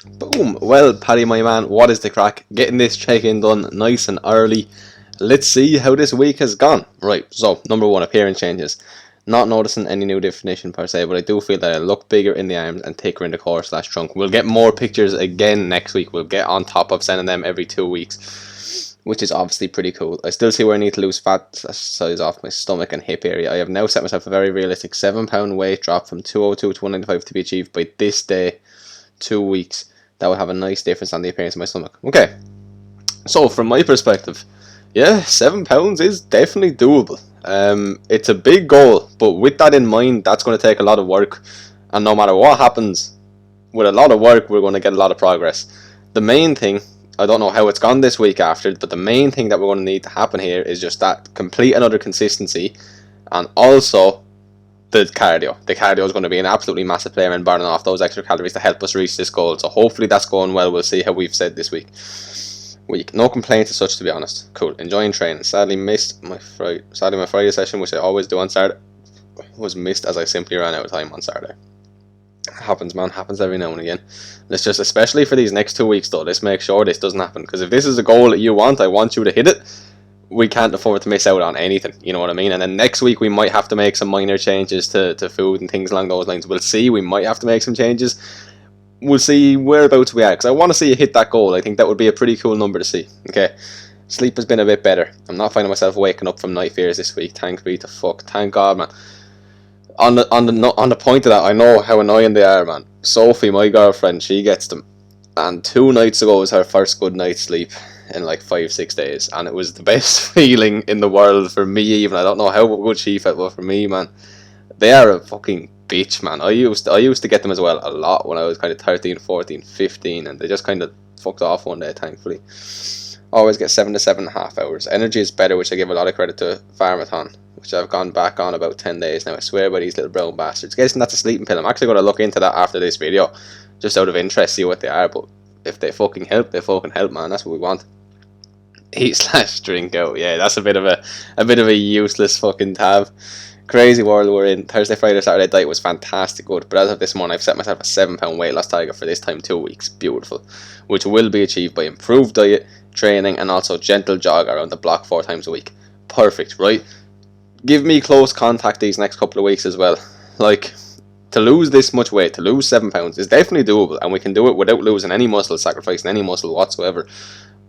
Boom! Well, Paddy, my man, what is the crack? Getting this check-in done nice and early. Let's see how this week has gone. Right, so, number one, appearance changes. Not noticing any new definition per se, but I do feel that I look bigger in the arms and thicker in the core slash trunk. We'll get more pictures again next week. We'll get on top of sending them every 2 weeks, which is obviously pretty cool. I still see where I need to lose fat size off my stomach and hip area. I have now set myself a very realistic 7 pound weight drop from 202 to 195 to be achieved by this day, 2 weeks. That will have a nice difference on the appearance of my stomach. Okay, so from my perspective, yeah, 7 pounds is definitely doable. It's a big goal, but with that in mind, that's going to take a lot of work. And no matter what happens, with a lot of work, we're going to get a lot of progress. The main thing, I don't know how it's gone this week after, but the main thing that we're going to need to happen here is just that complete another consistency, and also the cardio. The cardio is going to be an absolutely massive player in burning off those extra calories to help us reach this goal. So hopefully that's going well. We'll see how we've said this week. No complaints as such, to be honest. Cool. Enjoying training. Sadly my Friday session, which I always do on Saturday, was missed as I simply ran out of time on Saturday. Happens, man. Happens every now and again. Let's just, especially for these next 2 weeks though, let's make sure this doesn't happen. Because if this is a goal that you want, I want you to hit it. We can't afford to miss out on anything, you know what I mean? And then next week we might have to make some minor changes to food and things along those lines. We'll see. We might have to make some changes. We'll see whereabouts we are, because I want to see you hit that goal. I think that would be a pretty cool number to see. Okay, sleep has been a bit better. I'm not finding myself waking up from night fears this week. Thank be to fuck. Thank God, man. On the point of that, I know how annoying they are, man. Sophie, my girlfriend, she gets them, and 2 nights ago was her first good night's sleep in like 5-6 days, and it was the best feeling in the world for me. Even I don't know how good she felt, but for me, man, they are a fucking bitch, man. I used to get them as well a lot when I was kind of 13, 14, 15, and they just kind of fucked off one day, thankfully. Always get 7 to 7.5 hours. Energy is better, which I give a lot of credit to Pharmathon, which I've gone back on about 10 days now. I swear by these little brown bastards. Guessing that's a sleeping pill. I'm actually going to look into that after this video, just out of interest, see what they are. But if they fucking help, they fucking help, man. That's what we want. Eat slash drink out. Yeah, that's a bit of a useless fucking tab. Crazy world we're in. Thursday, Friday, Saturday diet was fantastic good, but as of this morning I've set myself a 7 pound weight loss target for this time 2 weeks. Beautiful. Which will be achieved by improved diet, training, and also gentle jog around the block 4 times a week. Perfect, right? Give me close contact these next couple of weeks as well. Like, to lose this much weight, to lose 7 pounds is definitely doable, and we can do it without losing any muscle, sacrificing any muscle whatsoever.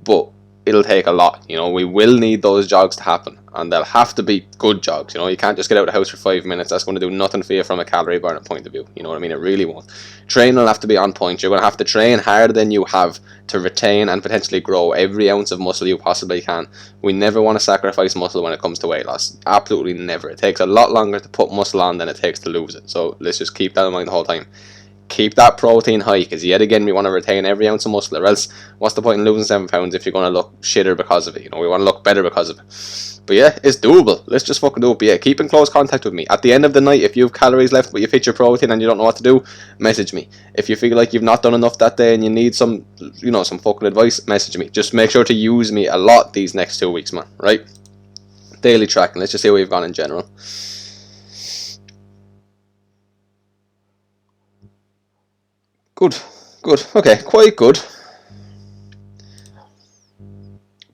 But it'll take a lot, you know. We will need those jogs to happen, and they'll have to be good jogs, you know. You can't just get out of the house for 5 minutes. That's going to do nothing for you from a calorie burning point of view, you know what I mean? It really won't. Training will have to be on point. You're going to have to train harder than you have to retain and potentially grow every ounce of muscle you possibly can. We never want to sacrifice muscle when it comes to weight loss. Absolutely never. It takes a lot longer to put muscle on than it takes to lose it, so let's just keep that in mind the whole time. Keep that protein high, because yet again we want to retain every ounce of muscle, or else what's the point in losing 7 pounds if you're going to look shitter because of it? You know, we want to look better because of it. But yeah, it's doable. Let's just fucking do it. But yeah, keep in close contact with me. At the end of the night, if you have calories left but you've hit your protein and you don't know what to do, message me. If you feel like you've not done enough that day and you need some, you know, some fucking advice, message me. Just make sure to use me a lot these next 2 weeks, man. Right? Daily tracking. Let's just see how we've gone in general. Good, okay, quite good.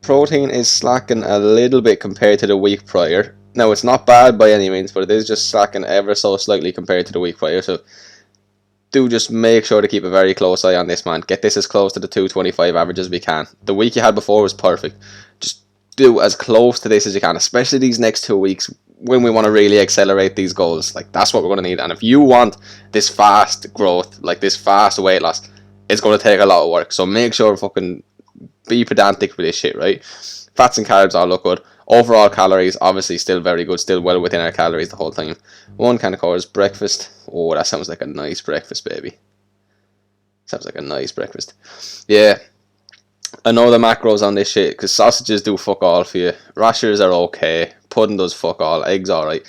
Protein is slacking a little bit compared to the week prior. Now, it's not bad by any means, but it is just slacking ever so slightly compared to the week prior, so do just make sure to keep a very close eye on this, man. Get this as close to the 225 average as we can. The week you had before was perfect. Just do as close to this as you can, especially these next 2 weeks, when we want to really accelerate these goals. Like, that's what we're going to need. And if you want this fast growth, like this fast weight loss, it's going to take a lot of work. So make sure fucking be pedantic with this shit, right? Fats and carbs all look good. Overall calories, obviously still very good, still well within our calories the whole time. 1 can of course breakfast. Oh, that sounds like a nice breakfast, baby. Sounds like a nice breakfast. Yeah, I know the macros on this shit, because sausages do fuck all for you. Rashers are okay. Pudding does fuck all. Eggs alright.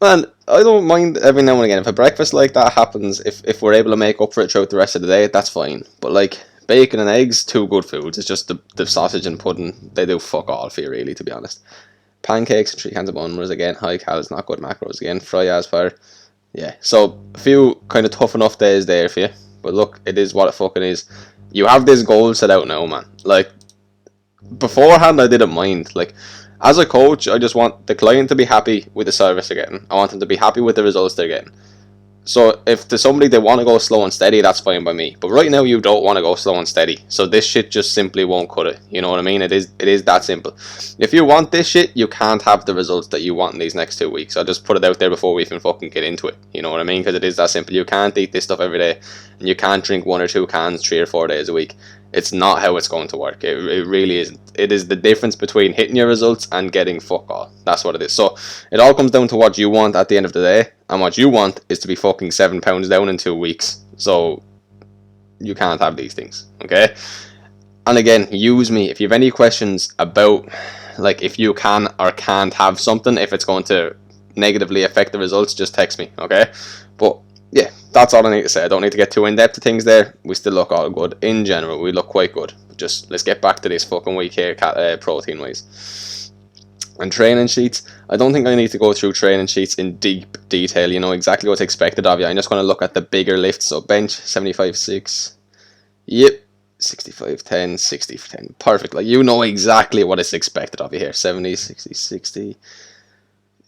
Man, I don't mind every now and again. If a breakfast like that happens, if we're able to make up for it throughout the rest of the day, that's fine. But like, bacon and eggs, 2 good foods. It's just the sausage and pudding, they do fuck all for you, really, to be honest. Pancakes and 3 cans of bun was again high calories, not good macros again. Fry as far. Yeah, so a few kind of tough enough days there for you. But look, it is what it fucking is. You have this goal set out now, man. Like, beforehand, I didn't mind. Like, as a coach, I just want the client to be happy with the service they're getting. I want them to be happy with the results they're getting. So if to somebody they want to go slow and steady, that's fine by me. But right now you don't want to go slow and steady. So this shit just simply won't cut it. You know what I mean? It is that simple. If you want this shit, you can't have the results that you want in these next 2 weeks. I'll just put it out there before we even fucking get into it. You know what I mean? Because it is that simple. You can't eat this stuff every day. And you can't drink 1 or 2 cans 3 or 4 days a week. It's not how it's going to work. It really isn't. It is the difference between hitting your results and getting fuck all. That's what it is. So it all comes down to what you want at the end of the day. And what you want is to be fucking 7 pounds down in 2 weeks. So you can't have these things. Okay? And again, use me. If you have any questions about, like, if you can or can't have something, if it's going to negatively affect the results, just text me. Okay? But yeah, that's all I need to say. I don't need to get too in-depth to things there. We still look all good. In general, we look quite good. Just, let's get back to this fucking week here, protein-wise. And training sheets. I don't think I need to go through training sheets in deep detail. You know exactly what's expected of you. I'm just going to look at the bigger lifts. So bench, 75.6. Yep. 65.10, 60.10. Perfect. Like, you know exactly what is expected of you here. 70, 60, 60.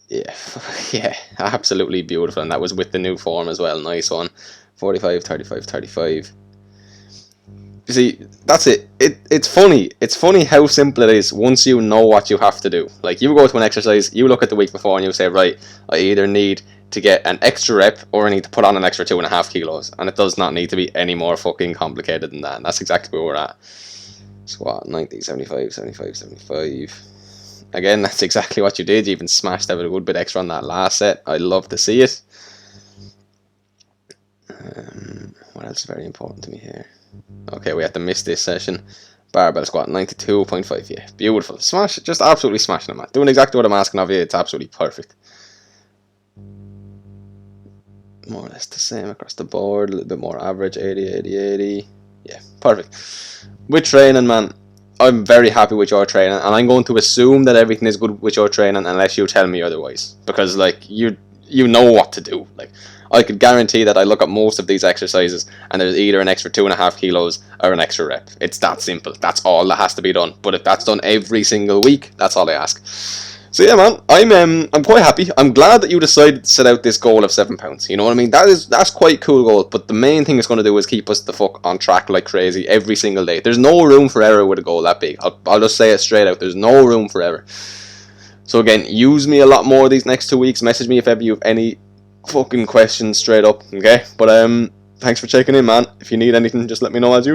Yeah, absolutely beautiful, and that was with the new form as well. Nice one. 45, 35, 35. You see, that's it. It's funny how simple it is once you know what you have to do. Like, you go to an exercise, you look at the week before and you say, right, I either need to get an extra rep or I need to put on an extra 2.5 kilos, and it does not need to be any more fucking complicated than that. And that's exactly where we're at. Squat 90, 75, 75, 75. Again, that's exactly what you did. You even smashed out a good bit extra on that last set. I love to see it. What else is very important to me here? Okay, we have to miss this session. Barbell squat, 92.5. Yeah, beautiful. Smash, just absolutely smashing it, man. Doing exactly what I'm asking of you. It's absolutely perfect. More or less the same across the board. A little bit more average. 80, 80, 80. Yeah, perfect. With training, man, I'm very happy with your training, and I'm going to assume that everything is good with your training unless you tell me otherwise, because like you know what to do. Like, I could guarantee that I look at most of these exercises and there's either an extra 2.5 kilos or an extra rep. It's that simple. That's all that has to be done. But if that's done every single week, that's all I ask. So yeah, man, I'm quite happy. I'm glad that you decided to set out this goal of 7 pounds. You know what I mean? That's quite cool goal. But the main thing it's going to do is keep us the fuck on track like crazy every single day. There's no room for error with a goal that big. I'll just say it straight out. There's no room for error. So again, use me a lot more these next 2 weeks. Message me if ever you have any fucking questions straight up. Okay? But thanks for checking in, man. If you need anything, just let me know as usual.